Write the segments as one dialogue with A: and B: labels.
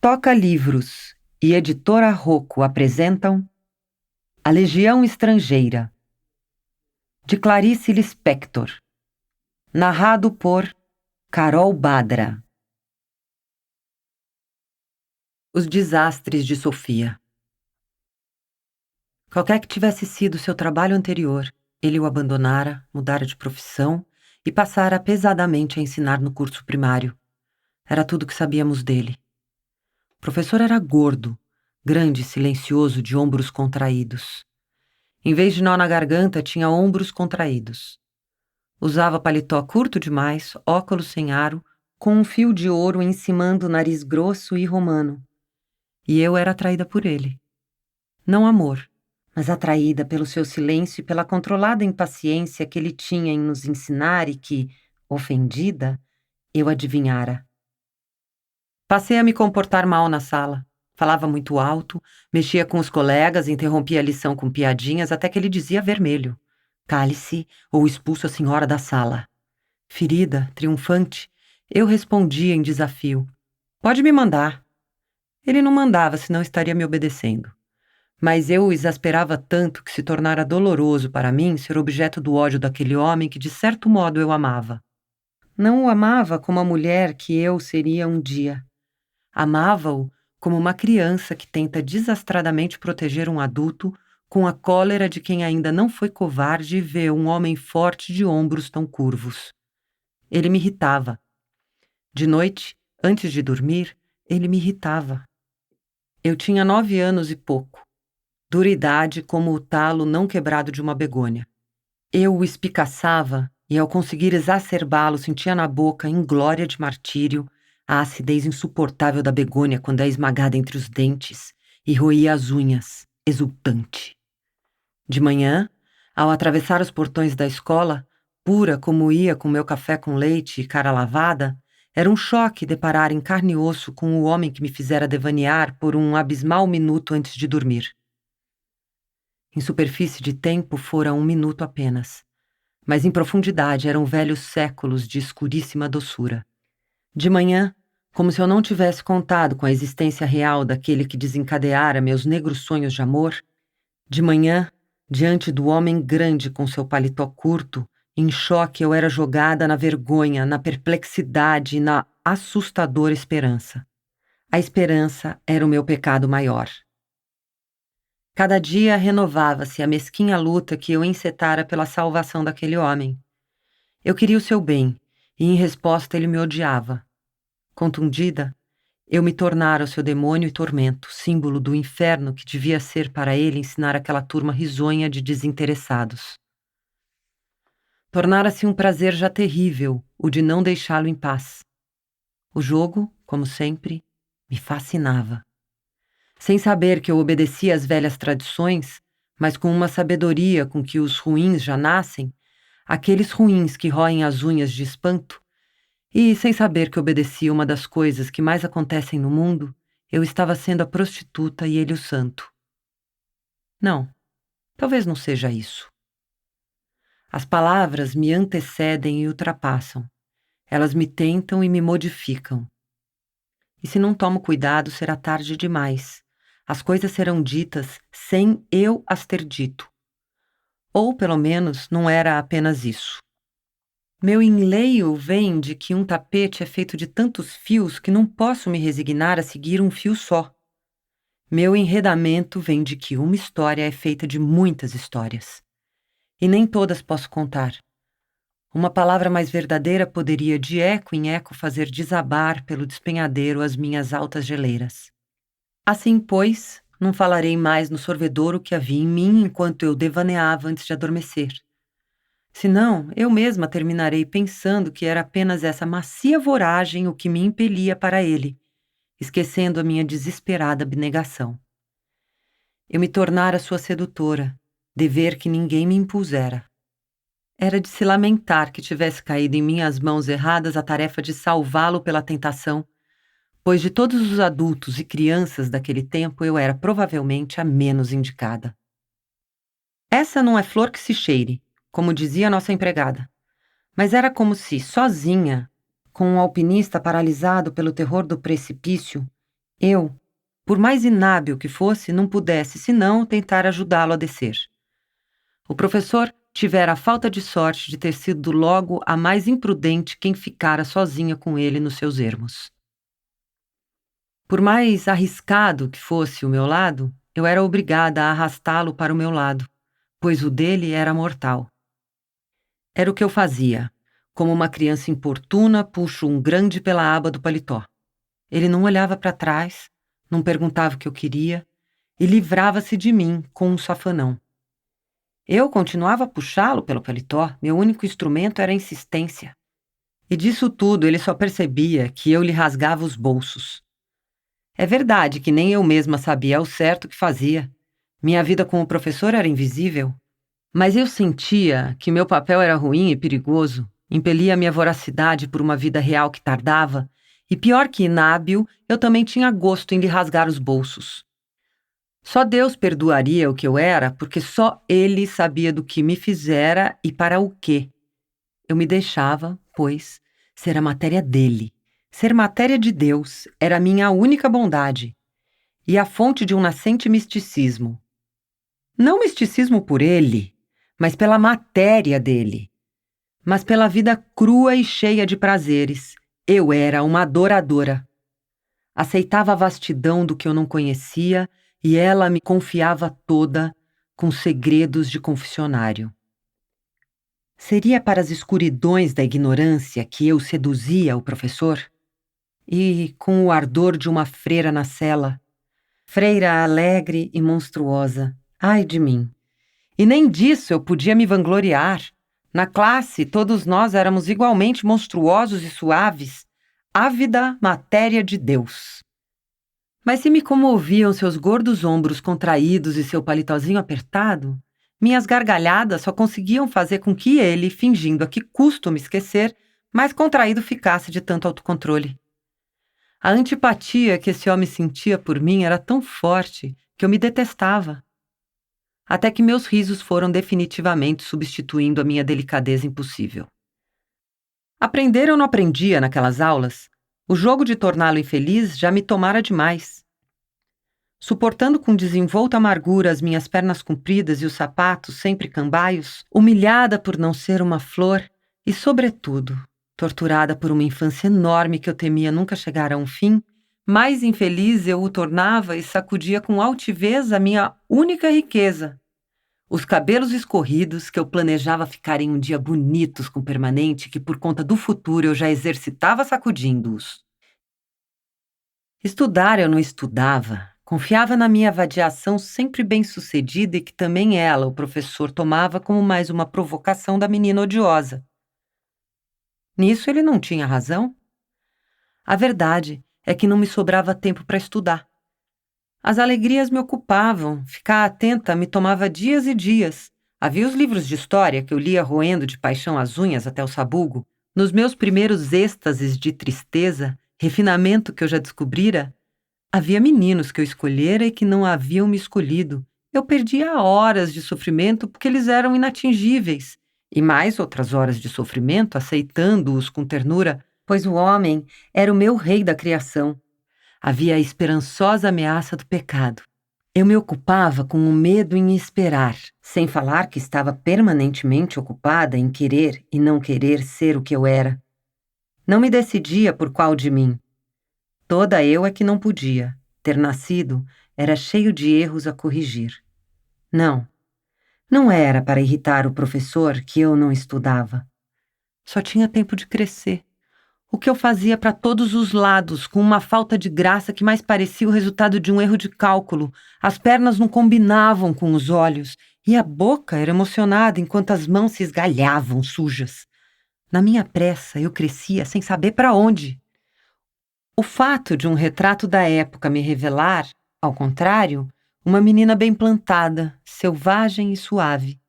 A: Toca Livros e Editora Rocco apresentam A Legião Estrangeira, de Clarice Lispector, narrado por Carol Badra. Os desastres de Sofia. Qualquer que tivesse sido seu trabalho anterior, ele o abandonara, mudara de profissão e passara pesadamente a ensinar no curso primário. Era tudo que sabíamos dele. O professor era gordo, grande e silencioso, de ombros contraídos. Em vez de nó na garganta, tinha ombros contraídos. Usava paletó curto demais, óculos sem aro, com um fio de ouro encimando o nariz grosso e romano. E eu era atraída por ele. Não amor, mas atraída pelo seu silêncio e pela controlada impaciência que ele tinha em nos ensinar e que, ofendida, eu adivinhara. Passei a me comportar mal na sala. Falava muito alto, mexia com os colegas, interrompia a lição com piadinhas, até que ele dizia vermelho: "Cale-se ou expulso a senhora da sala." Ferida, triunfante, eu respondia em desafio: "Pode me mandar." Ele não mandava, senão estaria me obedecendo. Mas eu o exasperava tanto que se tornara doloroso para mim ser objeto do ódio daquele homem que de certo modo eu amava. Não o amava como a mulher que eu seria um dia. Amava-o como uma criança que tenta desastradamente proteger um adulto com a cólera de quem ainda não foi covarde e vê um homem forte de ombros tão curvos. Ele me irritava. De noite, antes de dormir, ele me irritava. Eu tinha 9 anos e pouco. Dura idade como o talo não quebrado de uma begônia. Eu o espicaçava e, ao conseguir exacerbá-lo, sentia na boca, inglória de martírio, a acidez insuportável da begônia quando é esmagada entre os dentes, e roía as unhas, exultante. De manhã, ao atravessar os portões da escola, pura como ia com meu café com leite e cara lavada, era um choque deparar em carne e osso com o homem que me fizera devanear por um abismal minuto antes de dormir. Em superfície de tempo fora 1 minuto apenas, mas em profundidade eram velhos séculos de escuríssima doçura. De manhã, como se eu não tivesse contado com a existência real daquele que desencadeara meus negros sonhos de amor, de manhã, diante do homem grande com seu paletó curto, em choque eu era jogada na vergonha, na perplexidade e na assustadora esperança. A esperança era o meu pecado maior. Cada dia renovava-se a mesquinha luta que eu encetara pela salvação daquele homem. Eu queria o seu bem, e em resposta ele me odiava. Contundida, eu me tornara o seu demônio e tormento, símbolo do inferno que devia ser para ele ensinar aquela turma risonha de desinteressados. Tornara-se um prazer já terrível, o de não deixá-lo em paz. O jogo, como sempre, me fascinava. Sem saber que eu obedecia às velhas tradições, mas com uma sabedoria com que os ruins já nascem, aqueles ruins que roem as unhas de espanto, e sem saber que obedecia uma das coisas que mais acontecem no mundo, eu estava sendo a prostituta e ele o santo. Não, talvez não seja isso. As palavras me antecedem e ultrapassam. Elas me tentam e me modificam. E se não tomo cuidado, será tarde demais. As coisas serão ditas sem eu as ter dito. Ou, pelo menos, não era apenas isso. Meu enleio vem de que um tapete é feito de tantos fios que não posso me resignar a seguir um fio só. Meu enredamento vem de que uma história é feita de muitas histórias. E nem todas posso contar. Uma palavra mais verdadeira poderia de eco em eco fazer desabar pelo despenhadeiro as minhas altas geleiras. Assim, pois, não falarei mais no sorvedouro que havia em mim enquanto eu devaneava antes de adormecer. Senão, eu mesma terminarei pensando que era apenas essa macia voragem o que me impelia para ele, esquecendo a minha desesperada abnegação. Eu me tornara sua sedutora, dever que ninguém me impusera. Era de se lamentar que tivesse caído em minhas mãos erradas a tarefa de salvá-lo pela tentação, pois de todos os adultos e crianças daquele tempo eu era provavelmente a menos indicada. Essa não é flor que se cheire, como dizia nossa empregada, mas era como se, sozinha, com um alpinista paralisado pelo terror do precipício, Eu, por mais inábil que fosse, não pudesse senão tentar ajudá-lo a descer. O professor tivera a falta de sorte de ter sido logo a mais imprudente quem ficara sozinha com ele nos seus ermos. Por mais arriscado que fosse o meu lado, eu era obrigada a arrastá-lo para o meu lado, pois o dele era mortal. Era o que eu fazia. Como uma criança importuna, puxo um grande pela aba do paletó. Ele não olhava para trás, não perguntava o que eu queria e livrava-se de mim com um safanão. Eu continuava a puxá-lo pelo paletó, meu único instrumento era a insistência. E disso tudo ele só percebia que eu lhe rasgava os bolsos. É verdade que nem eu mesma sabia ao certo o que fazia. Minha vida com o professor era invisível. Mas eu sentia que meu papel era ruim e perigoso, impelia minha voracidade por uma vida real que tardava, e pior que inábil, eu também tinha gosto em lhe rasgar os bolsos. Só Deus perdoaria o que eu era, porque só Ele sabia do que me fizera e para o quê. Eu me deixava, pois, ser a matéria dele. Ser matéria de Deus era a minha única bondade e a fonte de um nascente misticismo. Não misticismo por ele, mas pela matéria dele. Mas pela vida crua e cheia de prazeres. Eu era uma adoradora. Aceitava a vastidão do que eu não conhecia e ela me confiava toda com segredos de confessionário. Seria para as escuridões da ignorância que eu seduzia o professor? E com o ardor de uma freira na cela, freira alegre e monstruosa, ai de mim! E nem disso eu podia me vangloriar. Na classe, todos nós éramos igualmente monstruosos e suaves, ávida matéria de Deus. Mas se me comoviam seus gordos ombros contraídos e seu paletózinho apertado, minhas gargalhadas só conseguiam fazer com que ele, fingindo a que custo me esquecer, mais contraído ficasse de tanto autocontrole. A antipatia que esse homem sentia por mim era tão forte que eu me detestava. Até que meus risos foram definitivamente substituindo a minha delicadeza impossível. Aprender eu não aprendia naquelas aulas. O jogo de torná-lo infeliz já me tomara demais. Suportando com desenvolta amargura as minhas pernas compridas e os sapatos sempre cambaios, humilhada por não ser uma flor e, sobretudo, torturada por uma infância enorme que eu temia nunca chegar a um fim, mais infeliz eu o tornava e sacudia com altivez a minha única riqueza. Os cabelos escorridos que eu planejava ficarem um dia bonitos com permanente que por conta do futuro eu já exercitava sacudindo-os. Estudar eu não estudava, confiava na minha vadiação sempre bem-sucedida e que também ela, o professor, tomava como mais uma provocação da menina odiosa. Nisso ele não tinha razão. A verdade é que não me sobrava tempo para estudar. As alegrias me ocupavam, ficar atenta me tomava dias e dias. Havia os livros de história que eu lia roendo de paixão as unhas até o sabugo. Nos meus primeiros êxtases de tristeza, refinamento que eu já descobrira, havia meninos que eu escolhera e que não haviam me escolhido. Eu perdia horas de sofrimento porque eles eram inatingíveis, e mais outras horas de sofrimento aceitando-os com ternura, pois o homem era o meu rei da criação. Havia a esperançosa ameaça do pecado. Eu me ocupava com o medo em esperar, sem falar que estava permanentemente ocupada em querer e não querer ser o que eu era. Não me decidia por qual de mim. Toda eu é que não podia. Ter nascido era cheio de erros a corrigir. Não era para irritar o professor que eu não estudava. Só tinha tempo de crescer. O que eu fazia para todos os lados, com uma falta de graça que mais parecia o resultado de um erro de cálculo. As pernas não combinavam com os olhos e a boca era emocionada enquanto as mãos se esgalhavam sujas. Na minha pressa, eu crescia sem saber para onde. O fato de um retrato da época me revelar, ao contrário, uma menina bem plantada, selvagem e suave,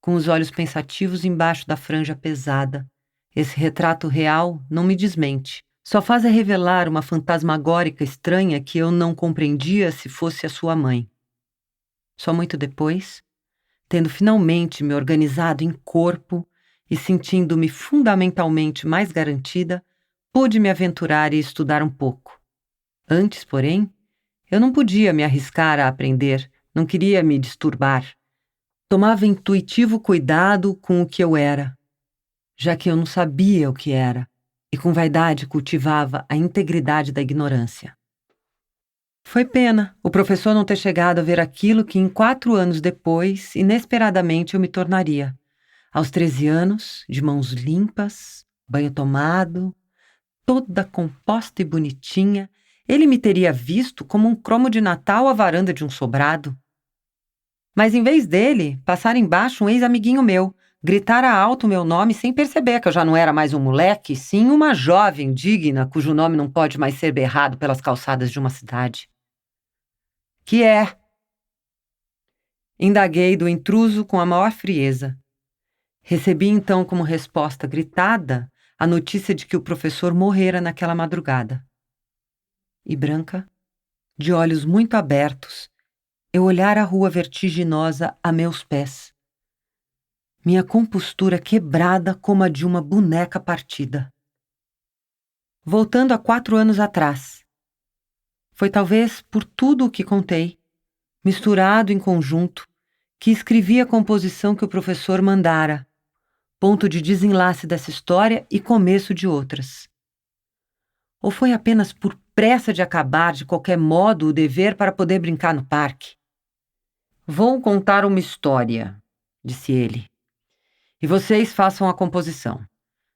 A: com os olhos pensativos embaixo da franja pesada. Esse retrato real não me desmente. Só faz revelar uma fantasmagórica estranha que eu não compreendia se fosse a sua mãe. Só muito depois, tendo finalmente me organizado em corpo e sentindo-me fundamentalmente mais garantida, pude me aventurar e estudar um pouco. Antes, porém, eu não podia me arriscar a aprender, não queria me disturbar. Tomava intuitivo cuidado com o que eu era, já que eu não sabia o que era, e com vaidade cultivava a integridade da ignorância. Foi pena o professor não ter chegado a ver aquilo que, em 4 anos depois, inesperadamente eu me tornaria. Aos 13 anos, de mãos limpas, banho tomado, toda composta e bonitinha, ele me teria visto como um cromo de Natal à varanda de um sobrado. Mas em vez dele, passara embaixo um ex-amiguinho meu, gritara alto meu nome sem perceber que eu já não era mais um moleque, sim uma jovem digna cujo nome não pode mais ser berrado pelas calçadas de uma cidade. Que é? Indaguei do intruso com a maior frieza. Recebi então como resposta gritada a notícia de que o professor morrera naquela madrugada. E Branca, de olhos muito abertos, eu olhara a rua vertiginosa a meus pés. Minha compostura quebrada como a de uma boneca partida. Voltando a 4 anos atrás. Foi talvez por tudo o que contei, misturado em conjunto, que escrevi a composição que o professor mandara, ponto de desenlace dessa história e começo de outras. Ou foi apenas por pressa de acabar de qualquer modo o dever para poder brincar no parque? Vou contar uma história, disse ele, e vocês façam a composição,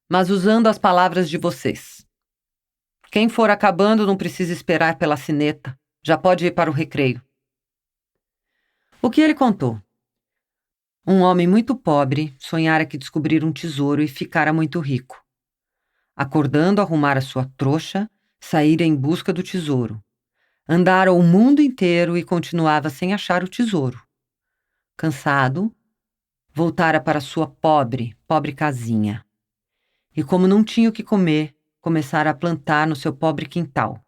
A: mas usando as palavras de vocês. Quem for acabando não precisa esperar pela sineta, já pode ir para o recreio. O que ele contou? Um homem muito pobre sonhara que descobrira um tesouro e ficara muito rico. Acordando, arrumara sua trouxa, saíra em busca do tesouro. Andara o mundo inteiro e continuava sem achar o tesouro. Cansado, voltara para sua pobre casinha. E como não tinha o que comer, começara a plantar no seu pobre quintal.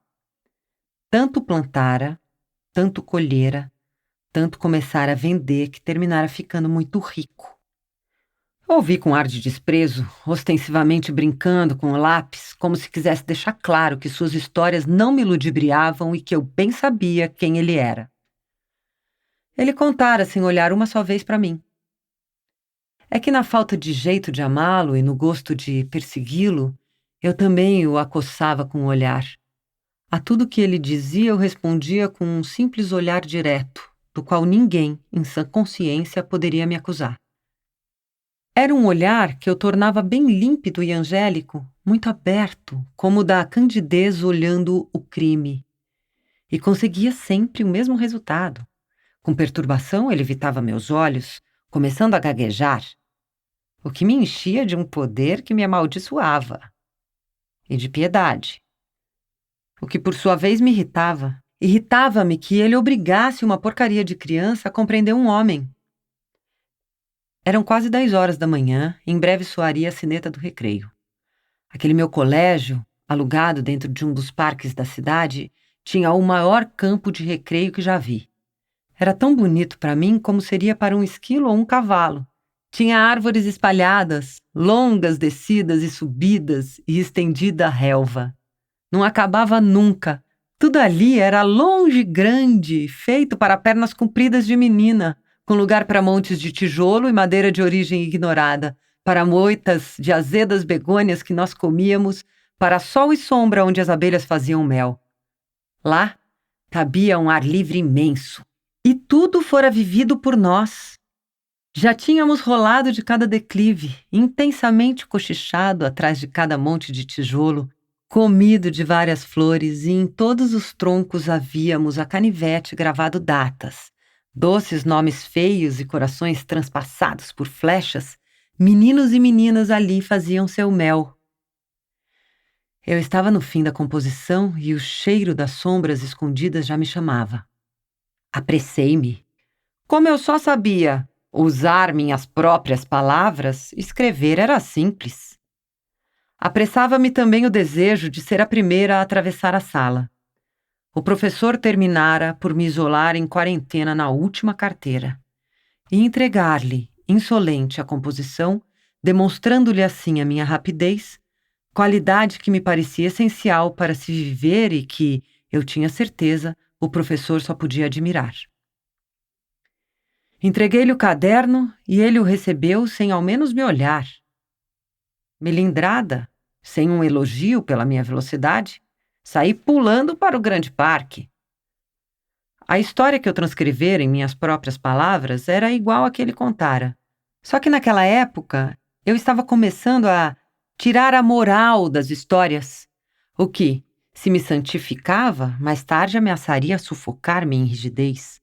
A: Tanto plantara, tanto colhera, tanto começara a vender que terminara ficando muito rico. Ouvi com ar de desprezo, ostensivamente brincando com o lápis, como se quisesse deixar claro que suas histórias não me ludibriavam e que eu bem sabia quem ele era. Ele contara sem olhar uma só vez para mim. É que na falta de jeito de amá-lo e no gosto de persegui-lo, eu também o acossava com o olhar. A tudo que ele dizia eu respondia com um simples olhar direto, do qual ninguém, em sã consciência, poderia me acusar. Era um olhar que eu tornava bem límpido e angélico, muito aberto, como o da candidez olhando o crime. E conseguia sempre o mesmo resultado. Com perturbação, ele evitava meus olhos, começando a gaguejar, o que me enchia de um poder que me amaldiçoava, e de piedade. O que, por sua vez, me irritava. Irritava-me que ele obrigasse uma porcaria de criança a compreender um homem. Eram quase 10 horas da manhã e em breve soaria a sineta do recreio. Aquele meu colégio, alugado dentro de um dos parques da cidade, tinha o maior campo de recreio que já vi. Era tão bonito para mim como seria para um esquilo ou um cavalo. Tinha árvores espalhadas, longas descidas e subidas e estendida a relva. Não acabava nunca. Tudo ali era longe e grande, feito para pernas compridas de menina, com lugar para montes de tijolo e madeira de origem ignorada, para moitas de azedas begônias que nós comíamos, para sol e sombra onde as abelhas faziam mel. Lá cabia um ar livre imenso, e tudo fora vivido por nós. Já tínhamos rolado de cada declive, intensamente cochichado atrás de cada monte de tijolo, comido de várias flores, e em todos os troncos havíamos a canivete gravado datas, doces nomes feios e corações transpassados por flechas. Meninos e meninas ali faziam seu mel. Eu estava no fim da composição e o cheiro das sombras escondidas já me chamava. Apressei-me. Como eu só sabia usar minhas próprias palavras, escrever era simples. Apressava-me também o desejo de ser a primeira a atravessar a sala. O professor terminara por me isolar em quarentena na última carteira e entregar-lhe, insolente, a composição, demonstrando-lhe assim a minha rapidez, qualidade que me parecia essencial para se viver e que, Eu tinha certeza, o professor só podia admirar. Entreguei-lhe o caderno e ele o recebeu sem ao menos me olhar. Melindrada, sem um elogio pela minha velocidade, saí pulando para o grande parque. A história que eu transcrevera em minhas próprias palavras era igual à que ele contara. Só que naquela época, eu estava começando a tirar a moral das histórias, o que, se me santificava, mais tarde ameaçaria sufocar-me em rigidez.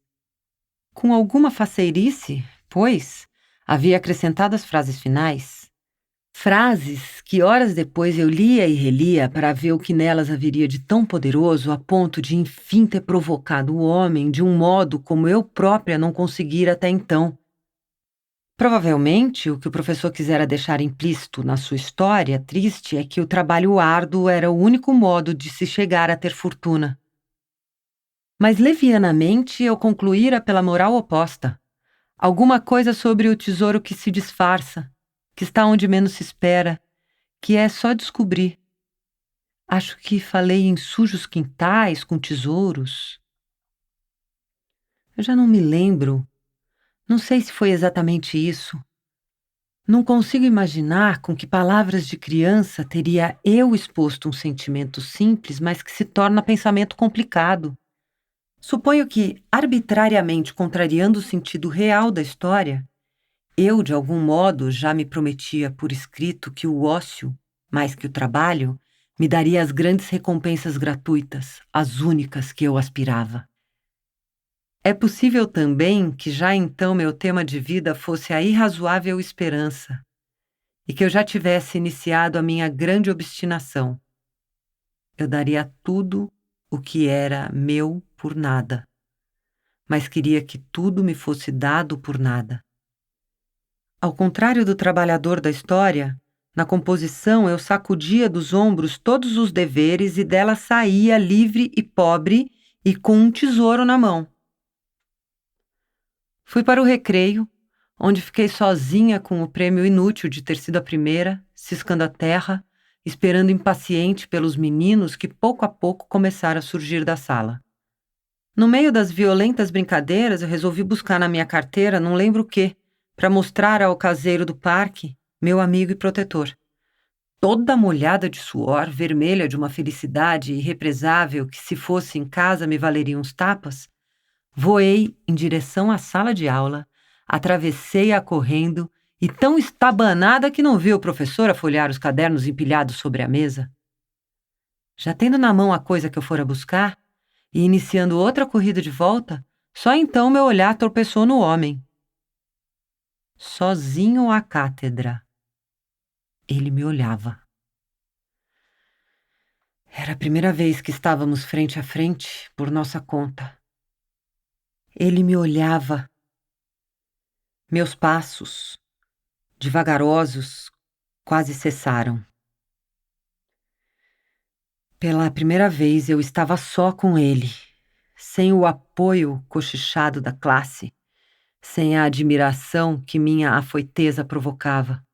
A: Com alguma faceirice, pois, havia acrescentado as frases finais. Frases que horas depois eu lia e relia para ver o que nelas haveria de tão poderoso a ponto de enfim ter provocado o homem de um modo como eu própria não conseguira até então. Provavelmente, o que o professor quisera deixar implícito na sua história triste é que o trabalho árduo era o único modo de se chegar a ter fortuna. Mas levianamente eu concluíra pela moral oposta. Alguma coisa sobre o tesouro que se disfarça, que está onde menos se espera, que é só descobrir. Acho que falei em sujos quintais com tesouros. Eu já não me lembro. Não sei se foi exatamente isso. Não consigo imaginar com que palavras de criança teria eu exposto um sentimento simples, mas que se torna pensamento complicado. Suponho que, arbitrariamente contrariando o sentido real da história, eu, de algum modo, já me prometia por escrito que o ócio, mais que o trabalho, me daria as grandes recompensas gratuitas, as únicas que eu aspirava. É possível também que já então meu tema de vida fosse a irrazoável esperança e que eu já tivesse iniciado a minha grande obstinação. Eu daria tudo o que era meu por nada, mas queria que tudo me fosse dado por nada. Ao contrário do trabalhador da história, na composição eu sacudia dos ombros todos os deveres e dela saía livre e pobre e com um tesouro na mão. Fui para o recreio, onde fiquei sozinha com o prêmio inútil de ter sido a primeira, ciscando a terra, esperando impaciente pelos meninos que pouco a pouco começaram a surgir da sala. No meio das violentas brincadeiras, eu resolvi buscar na minha carteira não lembro o quê, para mostrar ao caseiro do parque, meu amigo e protetor. Toda molhada de suor, vermelha de uma felicidade irrepresável que se fosse em casa me valeria uns tapas, voei em direção à sala de aula, atravessei-a correndo e tão estabanada que não vi o professor a folhear os cadernos empilhados sobre a mesa. Já tendo na mão a coisa que eu fora buscar e iniciando outra corrida de volta, só então meu olhar tropeçou no homem. Sozinho à cátedra. Ele me olhava. Era a primeira vez que estávamos frente a frente por nossa conta. Ele me olhava. Meus passos, devagarosos, quase cessaram. Pela primeira vez eu estava só com ele, sem o apoio cochichado da classe, sem a admiração que minha afoiteza provocava.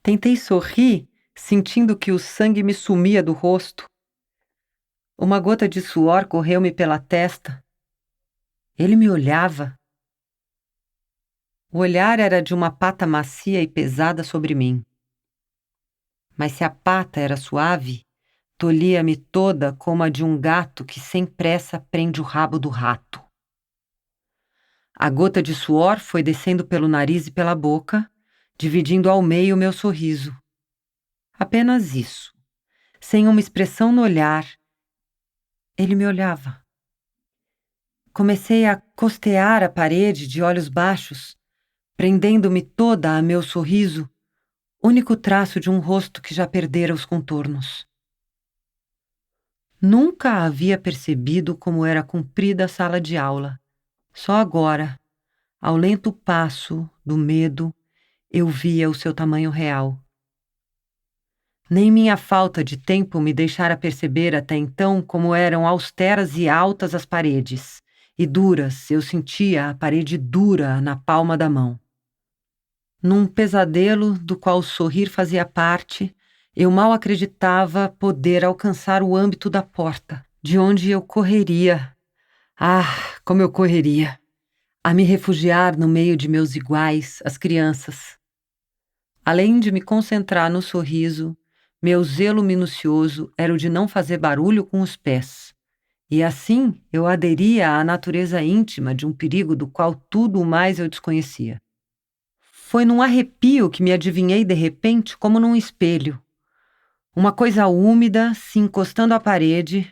A: Tentei sorrir, sentindo que o sangue me sumia do rosto. Uma gota de suor correu-me pela testa. Ele me olhava. O olhar era de uma pata macia e pesada sobre mim. Mas se a pata era suave, tolhia-me toda como a de um gato que sem pressa prende o rabo do rato. A gota de suor foi descendo pelo nariz e pela boca, dividindo ao meio o meu sorriso. Apenas isso. Sem uma expressão no olhar, ele me olhava. Comecei a costear a parede de olhos baixos, prendendo-me toda a meu sorriso, único traço de um rosto que já perdera os contornos. Nunca havia percebido como era comprida a sala de aula. Só agora, ao lento passo do medo, eu via o seu tamanho real. Nem minha falta de tempo me deixara perceber até então como eram austeras e altas as paredes, e duras, eu sentia a parede dura na palma da mão. Num pesadelo do qual sorrir fazia parte, eu mal acreditava poder alcançar o âmbito da porta, De onde eu correria. Ah, como eu correria! A me refugiar no meio de meus iguais, as crianças. Além de me concentrar no sorriso, meu zelo minucioso era o de não fazer barulho com os pés. E assim eu aderia à natureza íntima de um perigo do qual tudo o mais eu desconhecia. Foi num arrepio que me adivinhei de repente como num espelho. Uma coisa úmida se encostando à parede,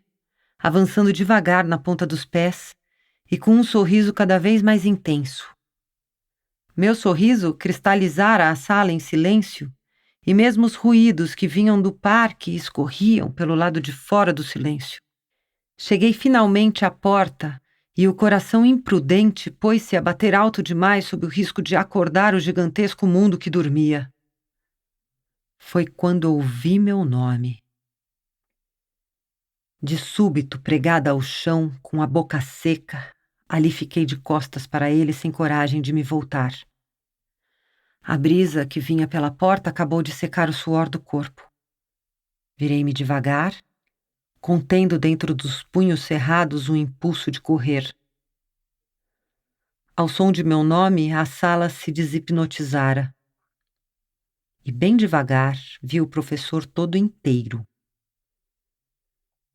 A: avançando devagar na ponta dos pés e com um sorriso cada vez mais intenso. Meu sorriso cristalizara a sala em silêncio e mesmo os ruídos que vinham do parque escorriam pelo lado de fora do silêncio. Cheguei finalmente à porta e o coração imprudente pôs-se a bater alto demais sob o risco de acordar o gigantesco mundo que dormia. Foi quando ouvi meu nome. De súbito, pregada ao chão, com a boca seca, ali fiquei de costas para ele sem coragem de me voltar. A brisa que vinha pela porta acabou de secar o suor do corpo. Virei-me devagar, contendo dentro dos punhos cerrados o impulso de correr. Ao som de meu nome, a sala se deshipnotizara. E bem devagar vi o professor todo inteiro.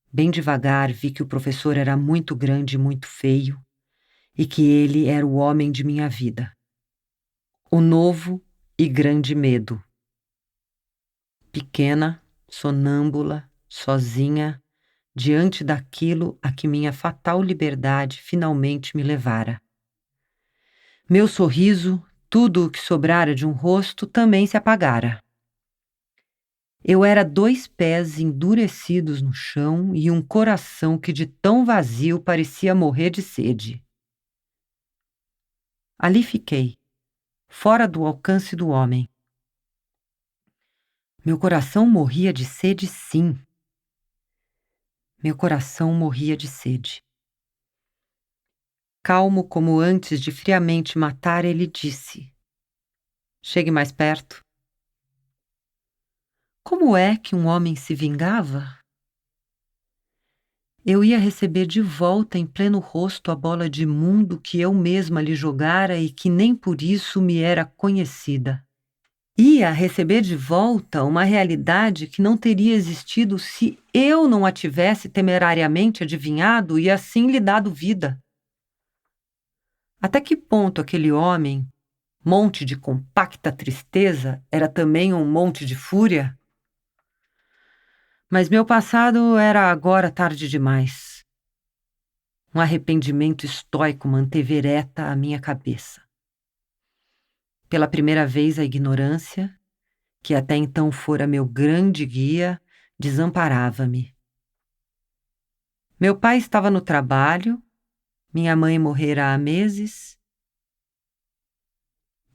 A: Bem devagar vi que o professor era muito grande e muito feio, e que ele era o homem de minha vida. O novo e grande medo. Pequena, sonâmbula, sozinha, diante daquilo a que minha fatal liberdade finalmente me levara. Meu sorriso, tudo o que sobrara de um rosto, também se apagara. Eu era 2 pés endurecidos no chão e um coração que de tão vazio parecia morrer de sede. Ali fiquei, fora do alcance do homem. Meu coração morria de sede, sim. Meu coração morria de sede. Calmo como antes de friamente matar, ele disse: "Chegue mais perto." Como é que um homem se vingava? Eu ia receber de volta em pleno rosto a bola de mundo que eu mesma lhe jogara e que nem por isso me era conhecida. Ia receber de volta uma realidade que não teria existido se eu não a tivesse temerariamente adivinhado e assim lhe dado vida. Até que ponto aquele homem, monte de compacta tristeza, era também um monte de fúria? Mas meu passado era agora tarde demais. Um arrependimento estoico manteve ereta a minha cabeça. Pela primeira vez, a ignorância, que até então fora meu grande guia, desamparava-me. Meu pai estava no trabalho, minha mãe morrera há meses.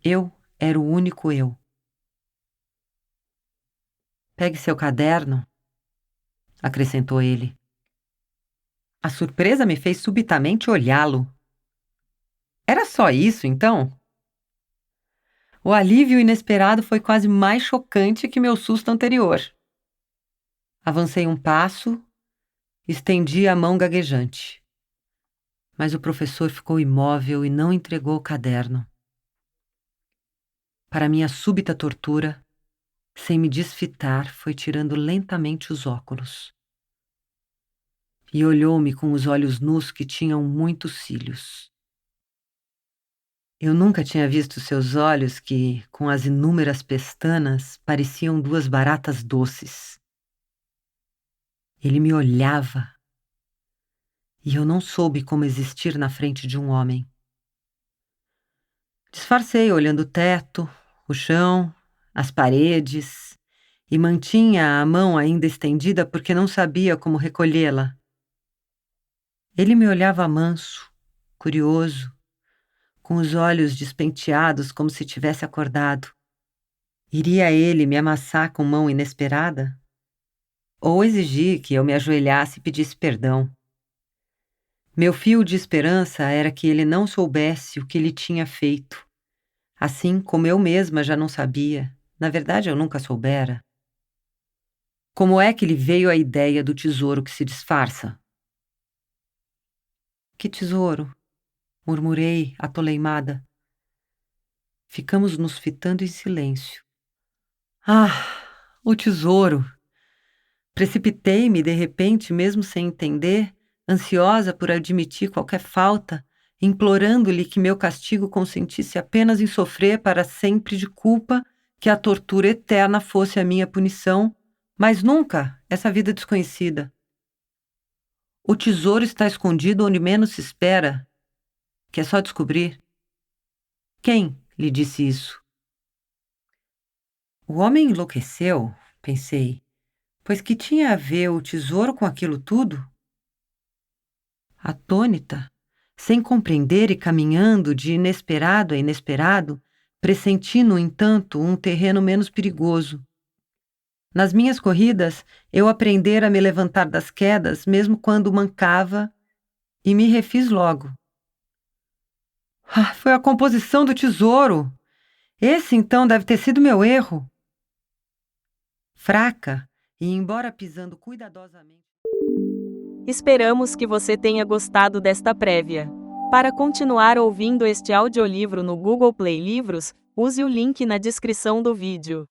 A: Eu era o único eu. "Pegue seu caderno", acrescentou ele. A surpresa me fez subitamente olhá-lo. Era só isso, então? O alívio inesperado foi quase mais chocante que meu susto anterior. Avancei um passo, estendi a mão gaguejante. Mas o professor ficou imóvel e não entregou o caderno. Para minha súbita tortura, sem me desfitar, foi tirando lentamente os óculos. E olhou-me com os olhos nus que tinham muitos cílios. Eu nunca tinha visto seus olhos que, com as inúmeras pestanas, pareciam 2 baratas doces. Ele me olhava e eu não soube como existir na frente de um homem. Disfarcei olhando o teto, o chão, as paredes e mantinha a mão ainda estendida porque não sabia como recolhê-la. Ele me olhava manso, curioso, com os olhos despenteados como se tivesse acordado. Iria ele me amassar com mão inesperada? Ou exigir que eu me ajoelhasse e pedisse perdão? Meu fio de esperança era que ele não soubesse o que ele tinha feito, assim como eu mesma já não sabia. Na verdade, eu nunca soubera. Como é que lhe veio a ideia do tesouro que se disfarça? Que tesouro? Murmurei, atoleimada. Ficamos nos fitando em silêncio. Ah, o tesouro! Precipitei-me de repente, mesmo sem entender, ansiosa por admitir qualquer falta, implorando-lhe que meu castigo consentisse apenas em sofrer para sempre de culpa, que a tortura eterna fosse a minha punição, mas nunca essa vida desconhecida. O tesouro está escondido onde menos se espera, que é só descobrir. Quem lhe disse isso? O homem enlouqueceu, pensei, pois que tinha a ver o tesouro com aquilo tudo? Atônita, sem compreender e caminhando de inesperado a inesperado, pressenti, no entanto, um terreno menos perigoso. Nas minhas corridas, eu aprendera a me levantar das quedas, mesmo quando mancava, e me refiz logo. Ah, foi a composição do tesouro! Esse, então, deve ter sido meu erro. Fraca, e embora pisando cuidadosamente.
B: Esperamos que você tenha gostado desta prévia. Para continuar ouvindo este audiolivro no Google Play Livros, use o link na descrição do vídeo.